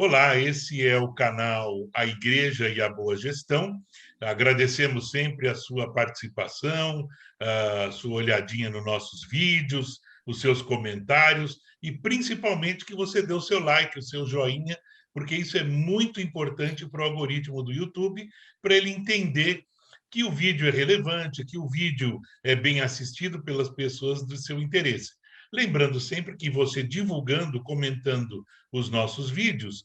Olá, esse é o canal A Igreja e a Boa Gestão. Agradecemos sempre a sua participação, a sua olhadinha nos nossos vídeos, os seus comentários e principalmente que você dê o seu like, o seu joinha, porque isso é muito importante para o algoritmo do YouTube, para ele entender que o vídeo é relevante, que o vídeo é bem assistido pelas pessoas do seu interesse. Lembrando sempre que você divulgando, comentando os nossos vídeos,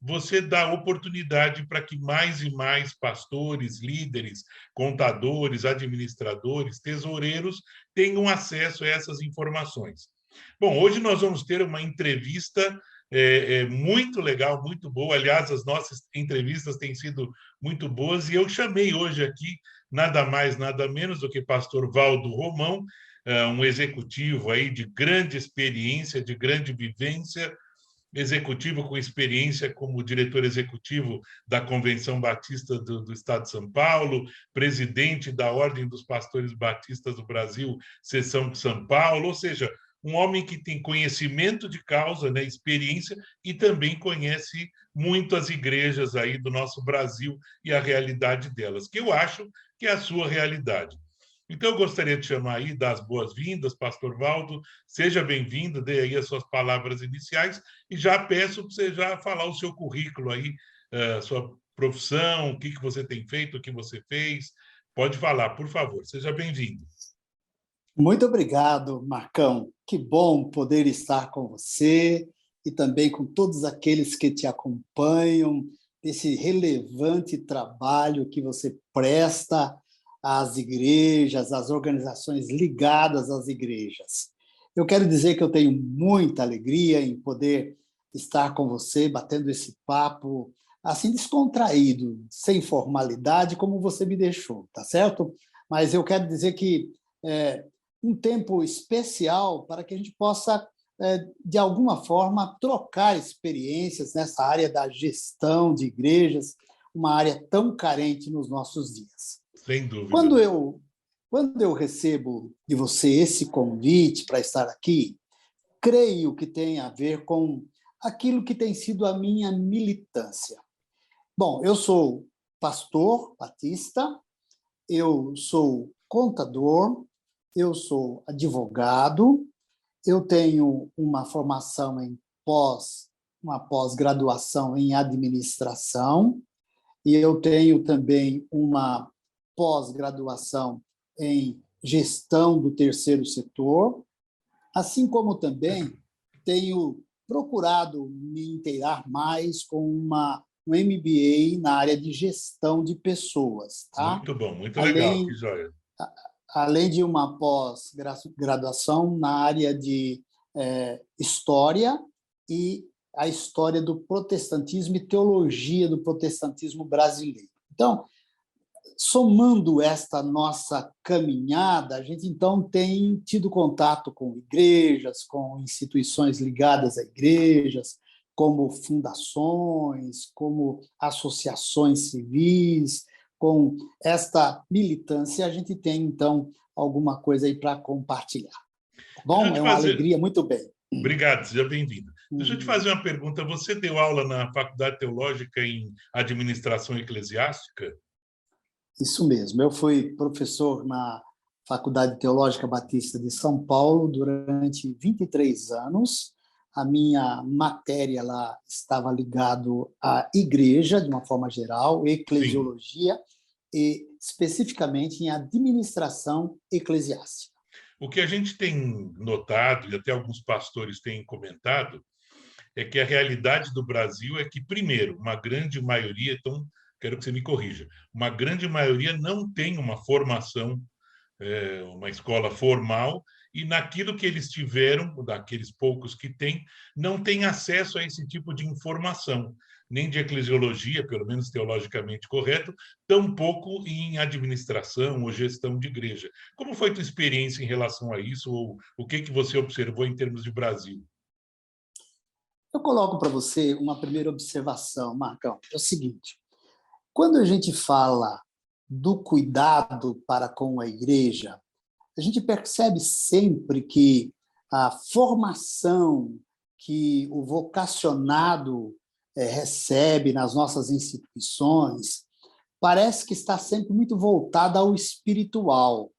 você dá oportunidade para que mais e mais pastores, líderes, contadores, administradores, tesoureiros tenham acesso a essas informações. Bom, hoje nós vamos ter uma entrevista muito legal, muito boa. Aliás, as nossas entrevistas têm sido muito boas e eu chamei hoje aqui nada mais, nada menos do que pastor Valdo Romão, um executivo aí de grande experiência, de grande vivência, executivo com experiência como diretor executivo da Convenção Batista do Estado de São Paulo, presidente da Ordem dos Pastores Batistas do Brasil, seção de São Paulo, ou seja, um homem que tem conhecimento de causa, né, experiência, e também conhece muito as igrejas aí do nosso Brasil e a realidade delas, que eu acho que é a sua realidade. Então, eu gostaria de chamar aí, dar as boas-vindas, pastor Valdo, seja bem-vindo, dê aí as suas palavras iniciais, e já peço para você já falar o seu currículo aí, a sua profissão, o que você tem feito, o que você fez. Pode falar, por favor, seja bem-vindo. Muito obrigado, Marcão. Que bom poder estar com você e também com todos aqueles que te acompanham, esse relevante trabalho que você presta às igrejas, às organizações ligadas às igrejas. Eu quero dizer que eu tenho muita alegria em poder estar com você, batendo esse papo assim descontraído, sem formalidade, como você me deixou, tá certo? Mas eu quero dizer que um tempo especial para que a gente possa, de alguma forma, trocar experiências nessa área da gestão de igrejas, uma área tão carente nos nossos dias. Sem dúvida. Quando eu recebo de você esse convite para estar aqui, creio que tem a ver com aquilo que tem sido a minha militância. Bom, eu sou pastor batista, eu sou contador, eu sou advogado, eu tenho uma formação uma pós-graduação em administração, e eu tenho também uma pós-graduação em gestão do terceiro setor, assim como também tenho procurado me inteirar mais com um MBA na área de gestão de pessoas. Tá? Muito bom, muito legal, que joia. Além de uma pós-graduação na área de História e a história do protestantismo e teologia do protestantismo brasileiro. Então, somando esta nossa caminhada, a gente, então, tem tido contato com igrejas, com instituições ligadas a igrejas, como fundações, como associações civis. Com esta militância, a gente tem, então, alguma coisa aí para compartilhar. Tá bom? É uma alegria, muito bem. Obrigado, seja bem-vindo. Deixa eu te fazer uma pergunta. Você deu aula na Faculdade Teológica em Administração Eclesiástica? Isso mesmo. Eu fui professor na Faculdade Teológica Batista de São Paulo durante 23 anos. A minha matéria lá estava ligado à igreja, de uma forma geral, eclesiologia, sim, e especificamente em administração eclesiástica. O que a gente tem notado, e até alguns pastores têm comentado, é que a realidade do Brasil é que, primeiro, uma grande maioria, então, quero que você me corrija, uma grande maioria não tem uma formação, uma escola formal, e naquilo que eles tiveram, daqueles poucos que têm, não tem acesso a esse tipo de informação, nem de eclesiologia, pelo menos teologicamente correto, tampouco em administração ou gestão de igreja. Como foi a tua experiência em relação a isso, ou o que você observou em termos de Brasil? Eu coloco para você uma primeira observação, Marcão. É o seguinte: quando a gente fala do cuidado para com a igreja, a gente percebe sempre que a formação que o vocacionado recebe nas nossas instituições parece que está sempre muito voltada ao espiritual,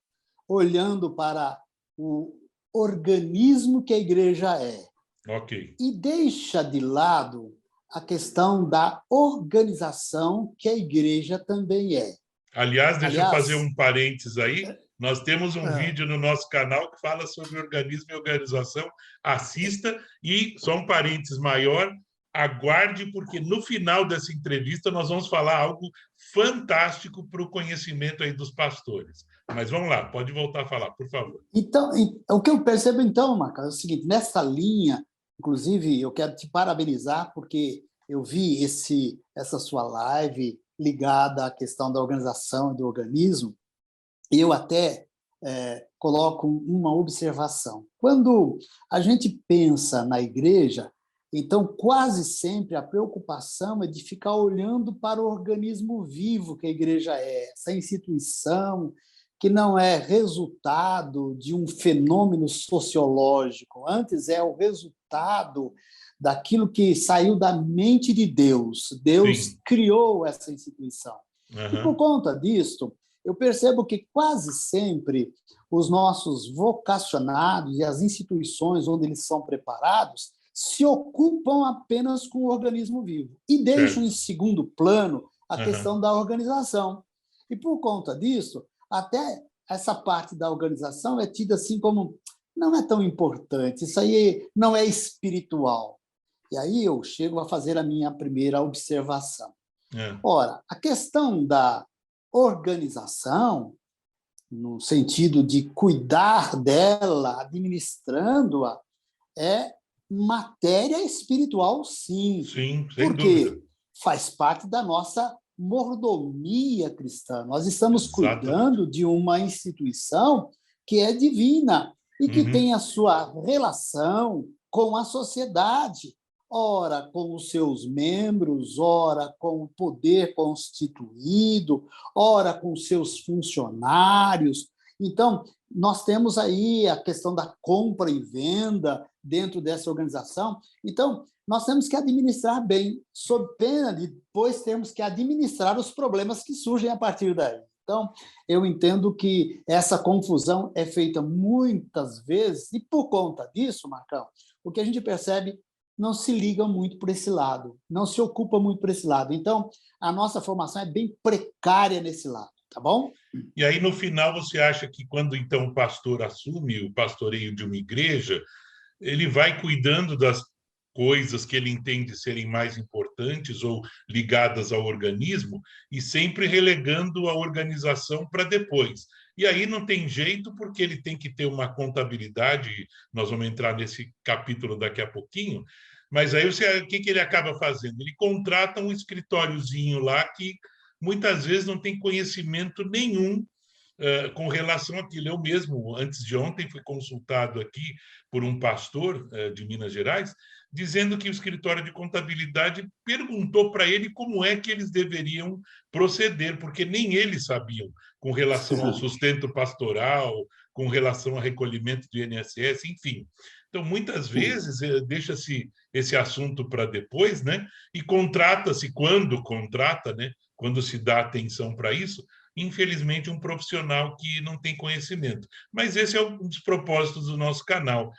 olhando para o organismo que a igreja é. Ok. E deixa de lado a questão da organização que a igreja também é. Aliás, deixa eu fazer Aliás, um parênteses aí. Nós temos um é, vídeo no nosso canal que fala sobre organismo e organização. Assista e, só um parênteses maior, aguarde, porque no final dessa entrevista nós vamos falar algo fantástico para o conhecimento aí dos pastores. Mas vamos lá, pode voltar a falar, por favor. então, o que eu percebo, então, Marcos, é o seguinte, nessa linha, inclusive, eu quero te parabenizar, porque eu vi essa sua live ligada à questão da organização e do organismo, e eu até coloco uma observação. Quando a gente pensa na igreja, então, quase sempre a preocupação é de ficar olhando para o organismo vivo que a igreja é, essa instituição que não é resultado de um fenômeno sociológico, antes é o resultado daquilo que saiu da mente de Deus. Deus Sim. criou essa instituição. E por Uhum. conta disso, eu percebo que quase sempre os nossos vocacionados e as instituições onde eles são preparados se ocupam apenas com o organismo vivo e deixam Certo. em segundo plano a Uhum. questão da organização. E por conta disso, até essa parte da organização é tida assim como não é tão importante, isso aí não é espiritual. E aí eu chego a fazer a minha primeira observação. É. Ora, a questão da organização, no sentido de cuidar dela, administrando-a, é matéria espiritual, sim, Sim, sem dúvida. porque faz parte da nossa mordomia cristã. Nós estamos Exatamente. cuidando de uma instituição que é divina e que Uhum. tem a sua relação com a sociedade, ora com os seus membros, ora com o poder constituído, ora com os seus funcionários. Então, nós temos aí a questão da compra e venda dentro dessa organização. Então, nós temos que administrar bem, sob pena de depois termos que administrar os problemas que surgem a partir daí. Então, eu entendo que essa confusão é feita muitas vezes, e por conta disso, Marcão, o que a gente percebe não se liga muito por esse lado, não se ocupa muito por esse lado. Então, a nossa formação é bem precária nesse lado, tá bom? E aí, no final, você acha que quando então o pastor assume o pastoreio de uma igreja, ele vai cuidando das coisas que ele entende serem mais importantes ou ligadas ao organismo e sempre relegando a organização para depois. E aí não tem jeito, porque ele tem que ter uma contabilidade, nós vamos entrar nesse capítulo daqui a pouquinho, mas aí o que ele acaba fazendo? Ele contrata um escritóriozinho lá que muitas vezes não tem conhecimento nenhum com relação àquilo. Eu mesmo, antes de ontem, fui consultado aqui por um pastor de Minas Gerais, dizendo que o escritório de contabilidade perguntou para ele como é que eles deveriam proceder, porque nem eles sabiam com relação ao sustento pastoral, com relação ao recolhimento do INSS, enfim. Então, muitas vezes, deixa-se esse assunto para depois, né? E contrata-se, quando contrata, né? Quando se dá atenção para isso, infelizmente, um profissional que não tem conhecimento. Mas esse é um dos propósitos do nosso canal.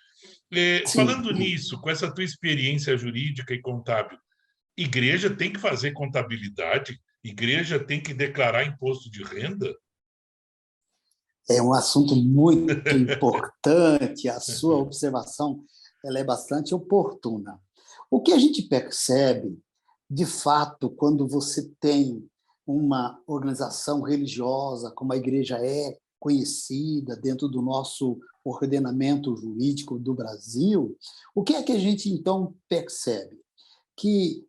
Sim. Falando nisso, com essa tua experiência jurídica e contábil, igreja tem que fazer contabilidade? Igreja tem que declarar imposto de renda? É um assunto muito importante, a sua observação ela é bastante oportuna. O que a gente percebe, de fato, quando você tem uma organização religiosa, como a igreja é conhecida dentro do nosso ordenamento jurídico do Brasil, o que é que a gente então percebe? Que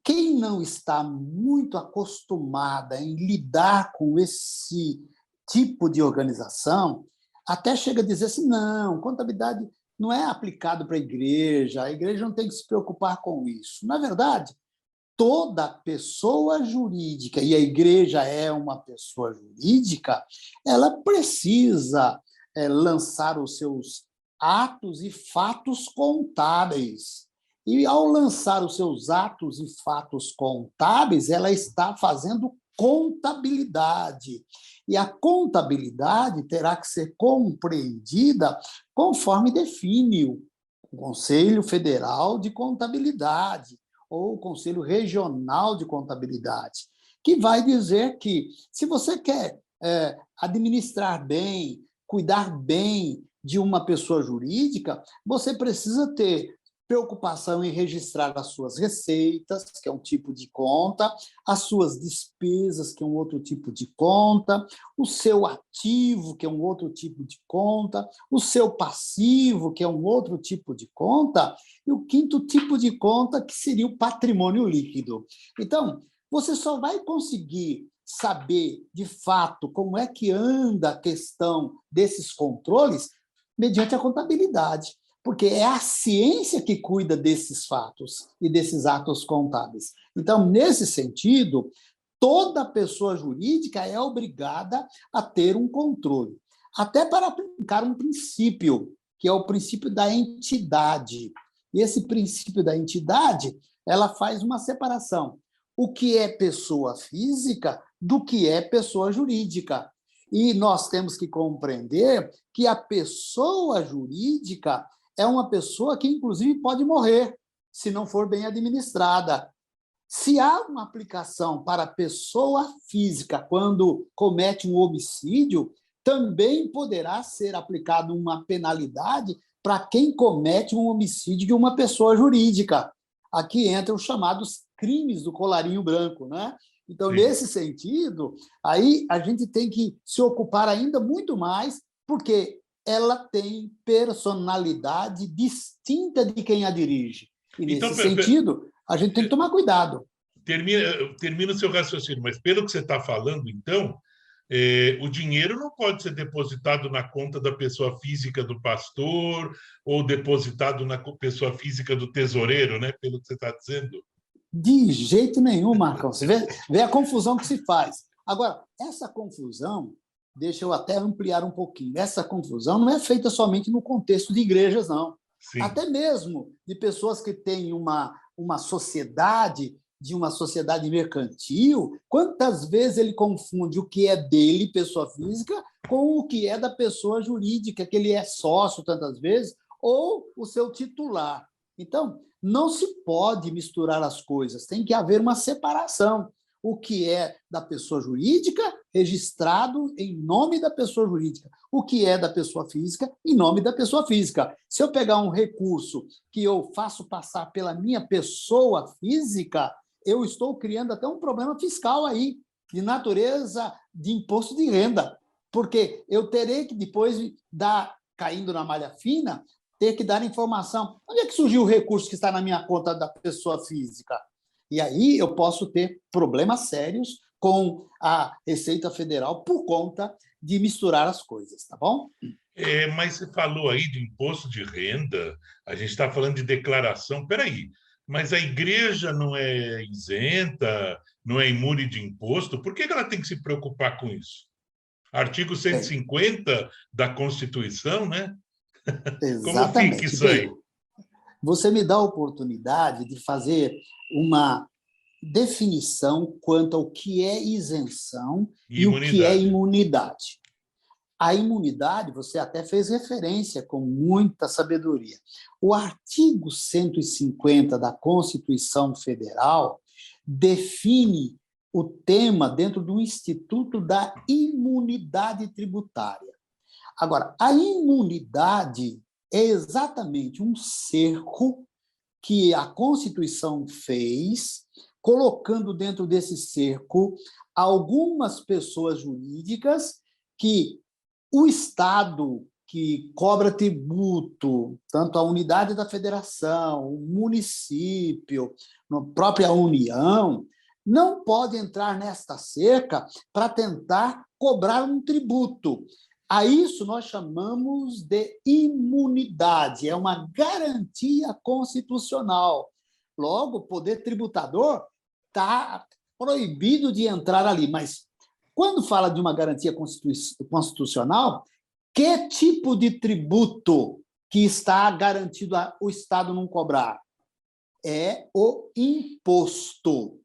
quem não está muito acostumada em lidar com esse tipo de organização, até chega a dizer assim, não, contabilidade não é aplicado para a igreja não tem que se preocupar com isso. Na verdade, toda pessoa jurídica, e a igreja é uma pessoa jurídica, ela precisa lançar os seus atos e fatos contábeis. E, ao lançar os seus atos e fatos contábeis, ela está fazendo contabilidade. E a contabilidade terá que ser compreendida conforme define o Conselho Federal de Contabilidade ou o Conselho Regional de Contabilidade, que vai dizer que, se você quer administrar bem, cuidar bem de uma pessoa jurídica, você precisa ter preocupação em registrar as suas receitas, que é um tipo de conta, as suas despesas, que é um outro tipo de conta, o seu ativo, que é um outro tipo de conta, o seu passivo, que é um outro tipo de conta, e o quinto tipo de conta, que seria o patrimônio líquido. Então, você só vai conseguir saber, de fato, como é que anda a questão desses controles mediante a contabilidade, porque é a ciência que cuida desses fatos e desses atos contábeis. Então, nesse sentido, toda pessoa jurídica é obrigada a ter um controle, até para aplicar um princípio, que é o princípio da entidade. E esse princípio da entidade, ela faz uma separação. O que é pessoa física do que é pessoa jurídica. E nós temos que compreender que a pessoa jurídica é uma pessoa que, inclusive, pode morrer se não for bem administrada. Se há uma aplicação para a pessoa física quando comete um homicídio, também poderá ser aplicada uma penalidade para quem comete um homicídio de uma pessoa jurídica. Aqui entram os chamados crimes do colarinho branco, né? Então, sim, nesse sentido, aí a gente tem que se ocupar ainda muito mais, porque ela tem personalidade distinta de quem a dirige. E, nesse sentido, a gente tem que tomar cuidado. Termina o seu raciocínio, mas pelo que você está falando, então, o dinheiro não pode ser depositado na conta da pessoa física do pastor ou depositado na pessoa física do tesoureiro, né? Pelo que você está dizendo. De jeito nenhum, Marcão. Você vê a confusão que se faz. Agora, essa confusão, deixa eu até ampliar um pouquinho, essa confusão não é feita somente no contexto de igrejas, não. Sim. Até mesmo de pessoas que têm uma sociedade, de uma sociedade mercantil, quantas vezes ele confunde o que é dele, pessoa física, com o que é da pessoa jurídica, que ele é sócio tantas vezes, ou o seu titular. Então, não se pode misturar as coisas, tem que haver uma separação. O que é da pessoa jurídica, registrado em nome da pessoa jurídica. O que é da pessoa física, em nome da pessoa física. Se eu pegar um recurso que eu faço passar pela minha pessoa física, eu estou criando até um problema fiscal aí, de natureza de imposto de renda, porque eu terei que depois caindo na malha fina, ter que dar informação. Onde é que surgiu o recurso que está na minha conta da pessoa física? E aí eu posso ter problemas sérios com a Receita Federal por conta de misturar as coisas, tá bom? Mas você falou aí de imposto de renda, a gente está falando de declaração. Espera aí, mas a igreja não é isenta, não é imune de imposto? Por que ela tem que se preocupar com isso? Artigo 150 da Constituição, né? Exatamente. Como fica isso aí? Você me dá a oportunidade de fazer uma definição quanto ao que é isenção e o que é imunidade. A imunidade, você até fez referência com muita sabedoria. O artigo 150 da Constituição Federal define o tema dentro do Instituto da Imunidade Tributária. Agora, a imunidade é exatamente um cerco que a Constituição fez, colocando dentro desse cerco algumas pessoas jurídicas que o Estado, que cobra tributo, tanto a unidade da federação, o município, a própria União, não pode entrar nesta cerca para tentar cobrar um tributo. A isso nós chamamos de imunidade, é uma garantia constitucional. Logo, o poder tributador está proibido de entrar ali, mas quando fala de uma garantia constitucional, que tipo de tributo que está garantido o Estado não cobrar? é o imposto.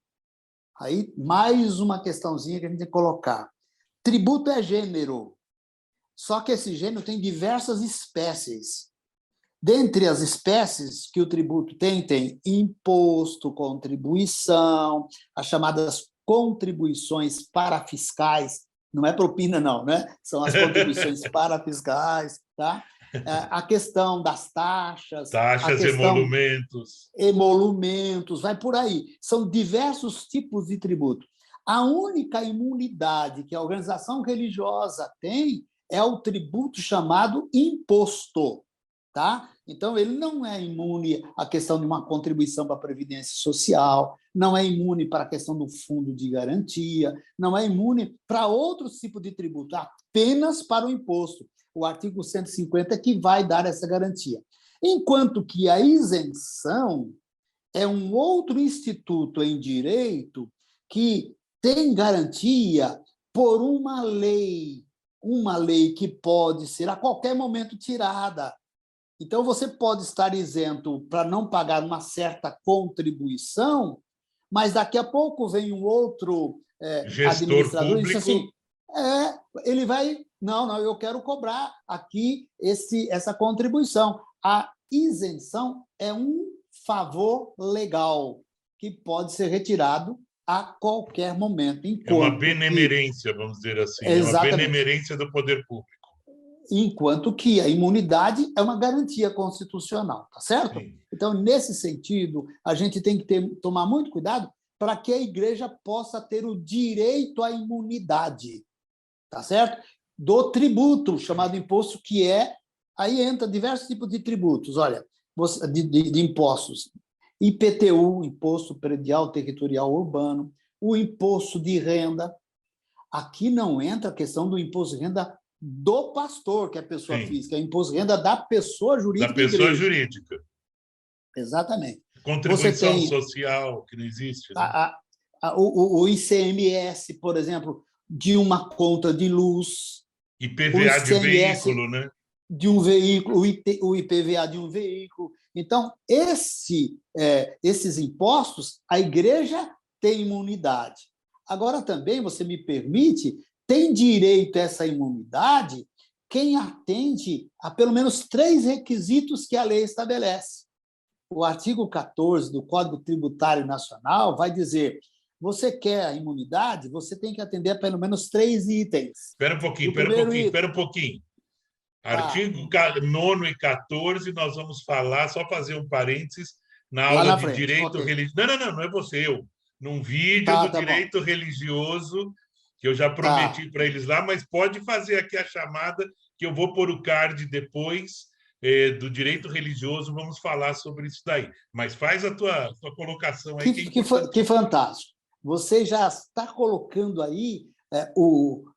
Aí, mais uma questãozinha que a gente tem que colocar. Tributo é gênero, só que esse gênero tem diversas espécies. Dentre as espécies que o tributo tem imposto, contribuição, as chamadas contribuições parafiscais, não é propina, não, né? São as contribuições parafiscais, tá? A questão das taxas, a Taxas, questão emolumentos. emolumentos, vai por aí. São diversos tipos de tributo. A única imunidade que a organização religiosa tem é o tributo chamado imposto. Tá? Então, ele não é imune à questão de uma contribuição para a Previdência Social, não é imune para a questão do fundo de garantia, não é imune para outros tipos de tributo, apenas para o imposto. O artigo 150 que vai dar essa garantia. Enquanto que a isenção é um outro instituto em direito que tem garantia por uma lei que pode ser a qualquer momento tirada. Então, você pode estar isento para não pagar uma certa contribuição, mas daqui a pouco vem um outro Gestor administrador e diz público. assim, ele vai, não, eu quero cobrar aqui essa contribuição. A isenção é um favor legal que pode ser retirado a qualquer momento. É uma benemerência, vamos dizer assim. É uma benemerência do poder público. Enquanto que a imunidade é uma garantia constitucional, tá certo? Sim. Então, nesse sentido, a gente tem que tomar muito cuidado para que a igreja possa ter o direito à imunidade, tá certo? Do tributo, chamado imposto, que aí entra diversos tipos de tributos, olha, de impostos. IPTU, Imposto Predial Territorial Urbano, o imposto de renda. Aqui não entra a questão do imposto de renda do pastor, que é a pessoa física, é imposto de renda da pessoa jurídica. Da pessoa jurídica. Exatamente. Contribuição social, que não existe. Né? O ICMS, por exemplo, de uma conta de luz. IPVA de veículo, né? De um veículo, o IPVA de um veículo. Então, esses impostos, a igreja tem imunidade. Agora, também, você me permite, tem direito a essa imunidade quem atende a pelo menos 3 requisitos que a lei estabelece. O artigo 14 do Código Tributário Nacional vai dizer: você quer a imunidade, você tem que atender a pelo menos 3 itens. Espera um pouquinho. Artigo 9 e 14, nós vamos falar, só fazer um parênteses, na aula de direito religioso. Não é você, num vídeo do direito religioso, que eu já prometi para eles lá, mas pode fazer aqui a chamada, que eu vou pôr o card depois do direito religioso, vamos falar sobre isso daí. Mas faz a tua colocação aí. Que fantástico. Você já está colocando aí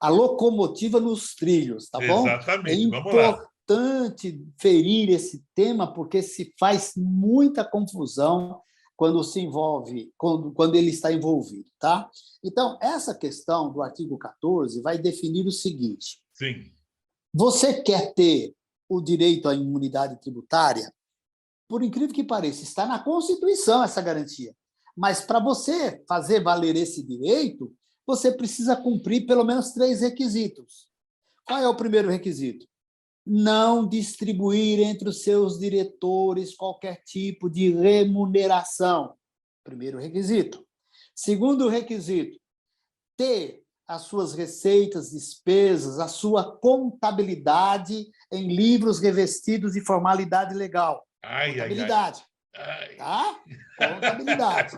a locomotiva nos trilhos, tá bom? Exatamente, vamos lá. É importante ferir esse tema, porque se faz muita confusão quando se envolve, quando ele está envolvido, tá? Então, essa questão do artigo 14 vai definir o seguinte. Sim. Você quer ter o direito à imunidade tributária? Por incrível que pareça, está na Constituição essa garantia. Mas, para você fazer valer esse direito, você precisa cumprir pelo menos 3 requisitos. Qual é o primeiro requisito? Não distribuir entre os seus diretores qualquer tipo de remuneração. Primeiro requisito. Segundo requisito, ter as suas receitas, despesas, a sua contabilidade em livros revestidos de formalidade legal. Contabilidade. Tá? Contabilidade.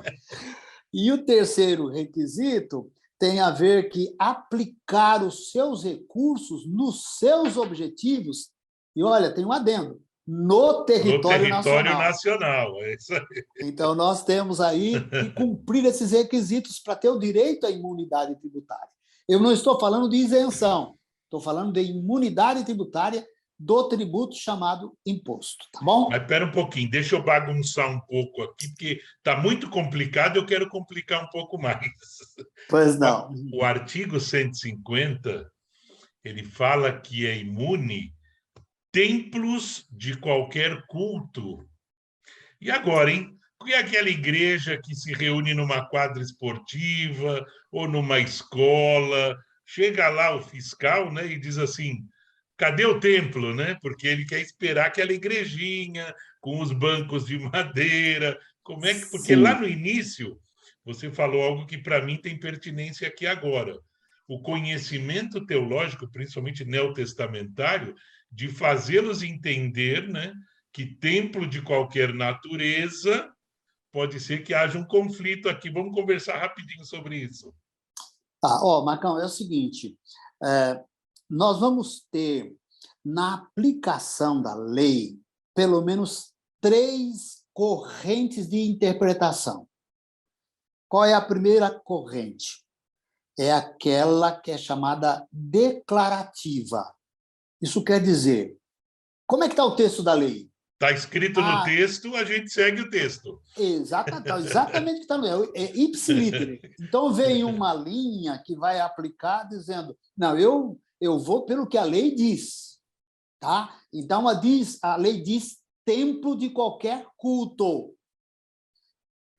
E o terceiro requisito tem a ver que aplicar os seus recursos nos seus objetivos, e olha, tem um adendo, no território nacional. É isso aí. Então, nós temos aí que cumprir esses requisitos para ter o direito à imunidade tributária. Eu não estou falando de isenção, estou falando de imunidade tributária do tributo chamado imposto, tá bom? Mas espera um pouquinho, deixa eu bagunçar um pouco aqui, porque está muito complicado, eu quero complicar um pouco mais. Pois não. O artigo 150, ele fala que é imune templos de qualquer culto. E agora, hein? que é aquela igreja que se reúne numa quadra esportiva ou numa escola. Chega lá o fiscal, né, e diz assim: cadê o templo, né? Porque ele quer esperar aquela igrejinha com os bancos de madeira. Como é que? Porque lá Sim. no início você falou algo que para mim tem pertinência aqui agora. O conhecimento teológico, principalmente neotestamentário, de fazê-los entender, né, que templo de qualquer natureza pode ser que haja um conflito aqui. Vamos conversar rapidinho sobre isso. Tá, ó, Marcão, é o seguinte, nós vamos ter, na aplicação da lei, pelo menos 3 correntes de interpretação. Qual é a primeira corrente? É aquela que é chamada declarativa. Isso quer dizer, como é que está o texto da lei? Está escrito no texto, a gente segue o texto. Exatamente o que está no texto, é ipsilítere. Então, vem uma linha que vai aplicar dizendo, não, eu vou pelo que a lei diz. Tá? Então, a lei diz templo de qualquer culto.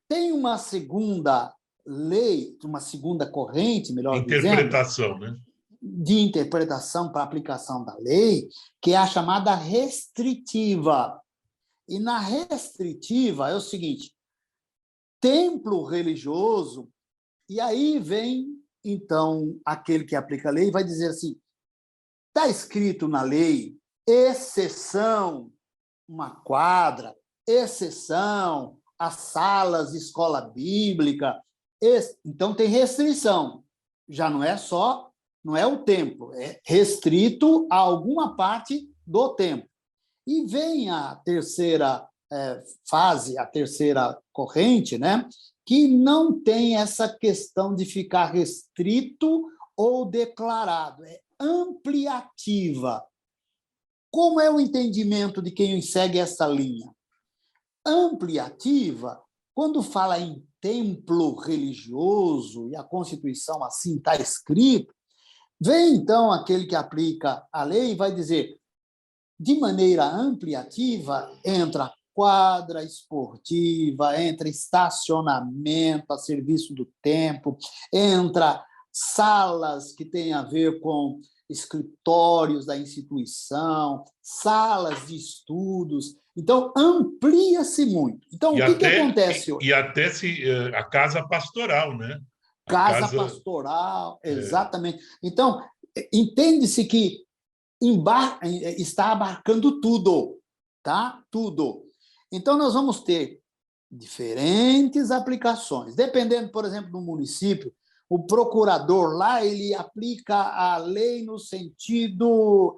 Tem uma segunda lei, uma segunda corrente, melhor interpretação, dizendo, né? De interpretação para aplicação da lei, que é a chamada restritiva. E na restritiva é o seguinte: templo religioso, e aí vem, então, aquele que aplica a lei e vai dizer assim, está escrito na lei, exceção, uma quadra, exceção, as salas de escola bíblica, então tem restrição. Já não é só, não é o templo, é restrito a alguma parte do templo. E vem a terceira fase, a terceira corrente, né, que não tem essa questão de ficar restrito ou declarado, é ampliativa. Como é o entendimento de quem segue essa linha? Ampliativa, quando fala em templo religioso, e a Constituição assim está escrito, vem então aquele que aplica a lei e vai dizer, de maneira ampliativa, entra quadra esportiva, entra estacionamento a serviço do templo, entra salas que têm a ver com escritórios da instituição, salas de estudos. Então, amplia-se muito. Então, o que acontece hoje? E até a casa pastoral, né? Casa pastoral, exatamente. Então, entende-se que está abarcando tudo, tá? Tudo. Então, nós vamos ter diferentes aplicações. Dependendo, por exemplo, do município, o procurador lá, ele aplica a lei no sentido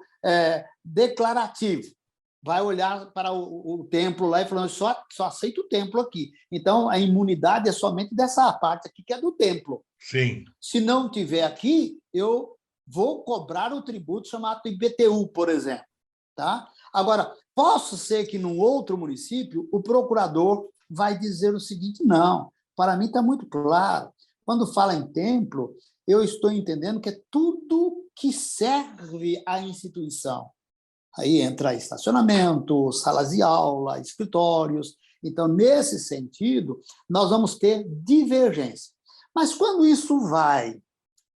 declarativo. Vai olhar para o templo lá e falar, só aceito o templo aqui. Então, a imunidade é somente dessa parte aqui, que é do templo. Sim. Se não tiver aqui, eu vou cobrar o tributo chamado IPTU, por exemplo. Tá? Agora, posso ser que num outro município o procurador vai dizer o seguinte, não, para mim está muito claro, quando fala em templo, eu estou entendendo que é tudo que serve à instituição. Aí entra estacionamento, salas de aula, escritórios. Então, nesse sentido, nós vamos ter divergência. Mas quando isso vai,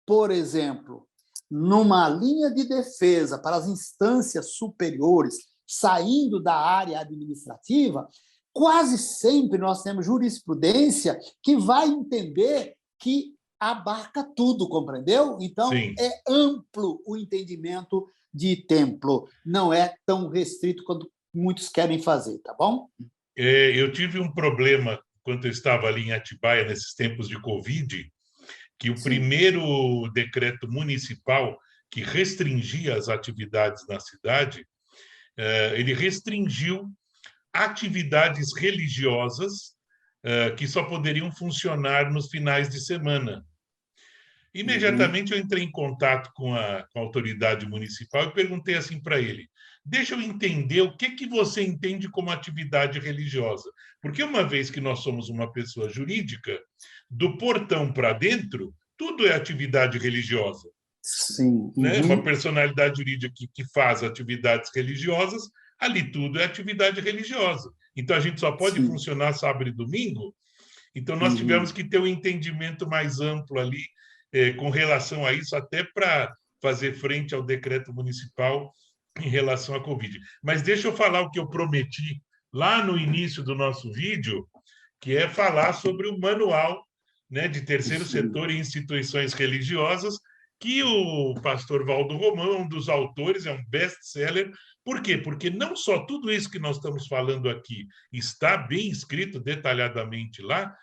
por exemplo, numa linha de defesa para as instâncias superiores, saindo da área administrativa, quase sempre nós temos jurisprudência que vai entender que abarca tudo, compreendeu? Então, sim, é amplo o entendimento de templo, não é tão restrito quanto muitos querem fazer, tá bom? Eu tive um problema quando eu estava ali em Atibaia, nesses tempos de Covid, que o primeiro decreto municipal que restringia as atividades na cidade, ele restringiu atividades religiosas que só poderiam funcionar nos finais de semana. Imediatamente eu entrei em contato com a autoridade municipal e perguntei assim para ele, deixa eu entender o que você entende como atividade religiosa. Porque uma vez que nós somos uma pessoa jurídica, do portão para dentro, tudo é atividade religiosa. Sim. Né? Uma personalidade jurídica que faz atividades religiosas, ali tudo é atividade religiosa. então a gente só pode Sim. funcionar sábado e domingo. Então, nós tivemos que ter um entendimento mais amplo ali com relação a isso, até para fazer frente ao decreto municipal em relação à Covid. Mas deixa eu falar o que eu prometi lá no início do nosso vídeo, que é falar sobre o manual, né, de terceiro setor e instituições religiosas, que o pastor Valdo Romão é um dos autores, é um best-seller. Por quê? Porque não só tudo isso que nós estamos falando aqui está bem escrito detalhadamente lá,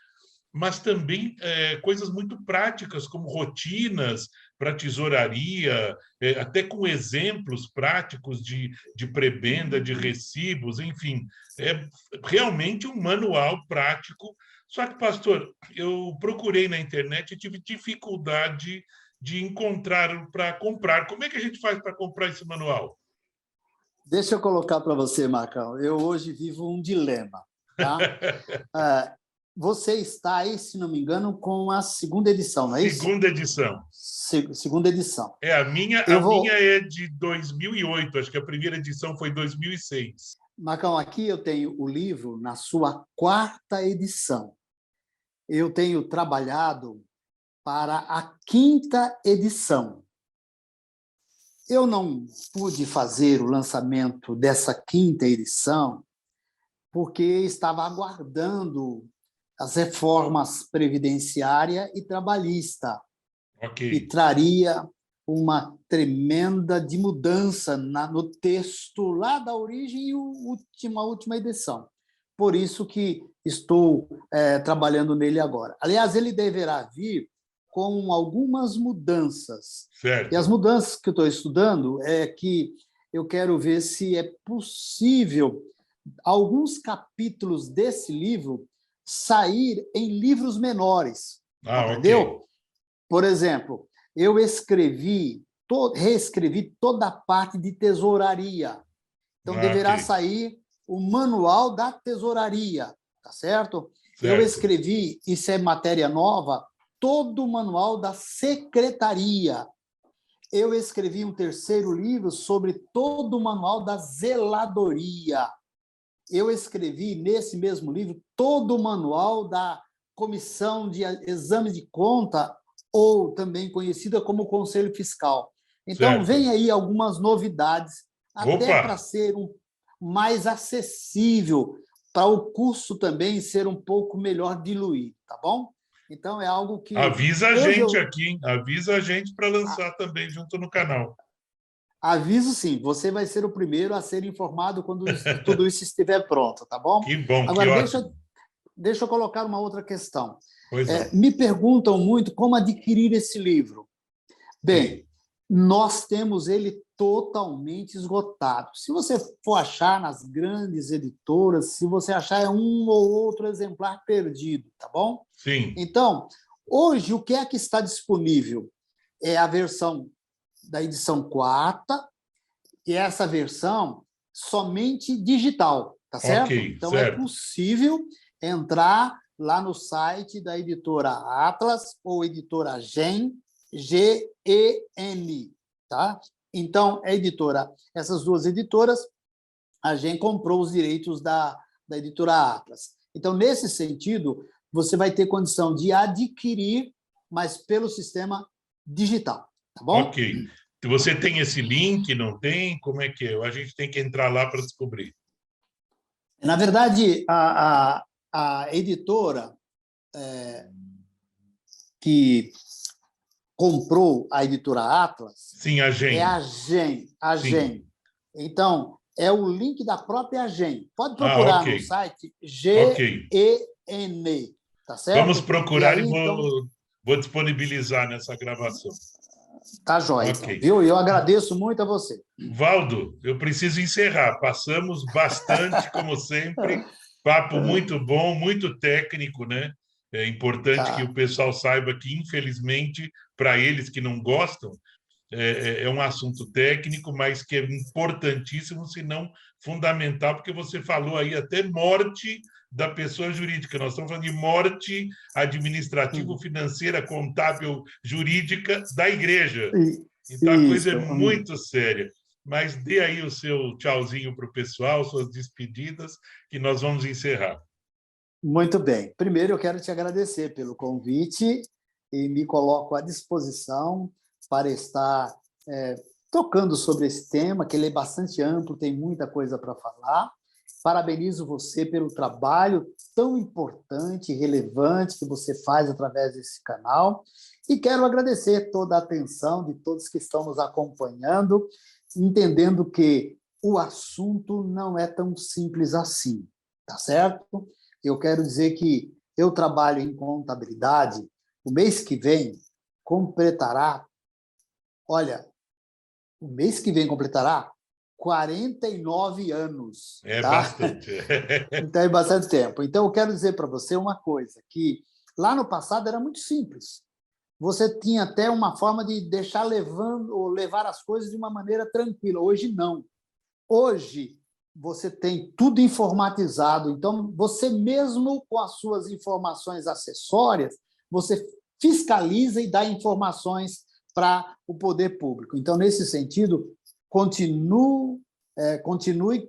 mas também coisas muito práticas, como rotinas para tesouraria, até com exemplos práticos de prebenda, de recibos, enfim. É realmente um manual prático. Só que, pastor, eu procurei na internet e tive dificuldade de encontrar para comprar. Como é que a gente faz para comprar esse manual? Deixa eu colocar para você, Marcão. Eu hoje vivo um dilema, tá? Você está aí, se não me engano, com a segunda edição, não é isso? Segunda edição. Segunda edição. A minha é de 2008, acho que a primeira edição foi 2006. Marcão, aqui eu tenho o livro na sua 4ª edição. Eu tenho trabalhado para a 5ª edição. Eu não pude fazer o lançamento dessa 5ª edição porque estava aguardando as reformas previdenciária e trabalhista, que traria uma tremenda de mudança no texto lá da origem e última edição. Por isso que estou trabalhando nele agora. Aliás, ele deverá vir com algumas mudanças. Certo. E as mudanças que eu estou estudando é que eu quero ver se é possível alguns capítulos desse livro sair em livros menores. Entendeu? Okay. Por exemplo, eu reescrevi toda a parte de tesouraria. Então, deverá sair o manual da tesouraria, tá certo? Eu escrevi, isso é matéria nova, todo o manual da secretaria. Eu escrevi um 3º livro sobre todo o manual da zeladoria. Eu escrevi, nesse mesmo livro, todo o manual da Comissão de Exame de Conta, ou também conhecida como Conselho Fiscal. Então, vem aí algumas novidades, até para ser mais acessível, para o curso também ser um pouco melhor diluído, tá bom? Então, é algo que... Avisa a gente aqui, hein? Avisa a gente para lançar também junto no canal. Aviso sim, você vai ser o primeiro a ser informado quando tudo isso estiver pronto, tá bom? Que bom, agora, que ótimo. Deixa eu colocar uma outra questão. Pois é. Me perguntam muito como adquirir esse livro. Bem, nós temos ele totalmente esgotado. Se você for achar nas grandes editoras, se você achar um ou outro exemplar perdido, tá bom? Sim. Então, hoje, o que é que está disponível? É a versão da edição 4ª, e essa versão somente digital, tá certo? Então, certo. É possível entrar lá no site da editora Atlas ou editora GEN, GEN, tá? Então, essas duas editoras, a GEN comprou os direitos da editora Atlas. Então, nesse sentido, você vai ter condição de adquirir, mas pelo sistema digital, tá bom? Ok. Você tem esse link, não tem? Como é que é? A gente tem que entrar lá para descobrir. Na verdade, a editora que comprou a editora Atlas... Sim, a GEN. É a GEN. GEN. Então, é o link da própria GEN. Pode procurar no site GEN, tá certo? Vamos procurar e então... vou disponibilizar nessa gravação. Tá jóia, então, viu? Eu agradeço muito a você. Valdo, eu preciso encerrar. Passamos bastante, como sempre. Papo muito bom, muito técnico, né? É importante que o pessoal saiba que, infelizmente, para eles que não gostam, é um assunto técnico, mas que é importantíssimo, se não fundamental, porque você falou aí até morte da pessoa jurídica. Nós estamos falando de morte administrativo-financeira, contábil, jurídica da igreja. Então, a coisa é muito séria. mas dê aí o seu tchauzinho para o pessoal, suas despedidas, que nós vamos encerrar. Muito bem. Primeiro, eu quero te agradecer pelo convite e me coloco à disposição para estar tocando sobre esse tema, que ele é bastante amplo, tem muita coisa para falar. Parabenizo você pelo trabalho tão importante e relevante que você faz através desse canal e quero agradecer toda a atenção de todos que estão nos acompanhando, entendendo que o assunto não é tão simples assim, tá certo? Eu quero dizer que eu trabalho em contabilidade, o mês que vem completará, olha, o mês que vem completará 49 anos. É tá? bastante. Então, é bastante tempo. Então, eu quero dizer para você uma coisa, que lá no passado era muito simples. Você tinha até uma forma de deixar ou levar as coisas de uma maneira tranquila. Hoje, não. Hoje, você tem tudo informatizado. Então, você mesmo com as suas informações acessórias, você fiscaliza e dá informações para o poder público. Então, nesse sentido, continue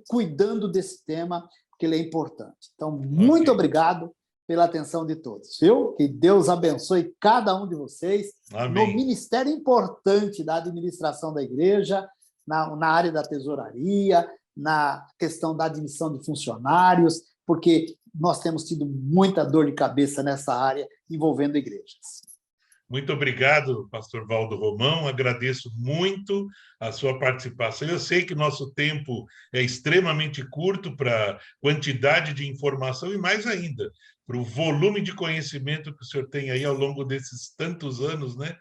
cuidando desse tema, porque ele é importante. Então, muito obrigado pela atenção de todos. Viu? Que Deus abençoe cada um de vocês. Amém. No ministério importante da administração da igreja, na área da tesouraria, na questão da admissão de funcionários, porque nós temos tido muita dor de cabeça nessa área envolvendo igrejas. Muito obrigado, pastor Valdo Romão. Agradeço muito a sua participação. Eu sei que nosso tempo é extremamente curto para a quantidade de informação e, mais ainda, para o volume de conhecimento que o senhor tem aí ao longo desses tantos anos, né?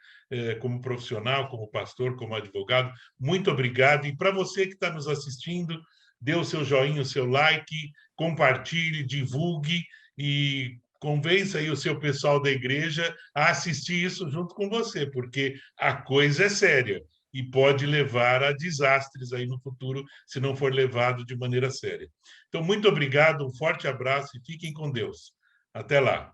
Como profissional, como pastor, como advogado. Muito obrigado. E para você que está nos assistindo, dê o seu joinha, o seu like, compartilhe, divulgue e convença aí o seu pessoal da igreja a assistir isso junto com você, porque a coisa é séria e pode levar a desastres aí no futuro, se não for levado de maneira séria. Então, muito obrigado, um forte abraço e fiquem com Deus. Até lá.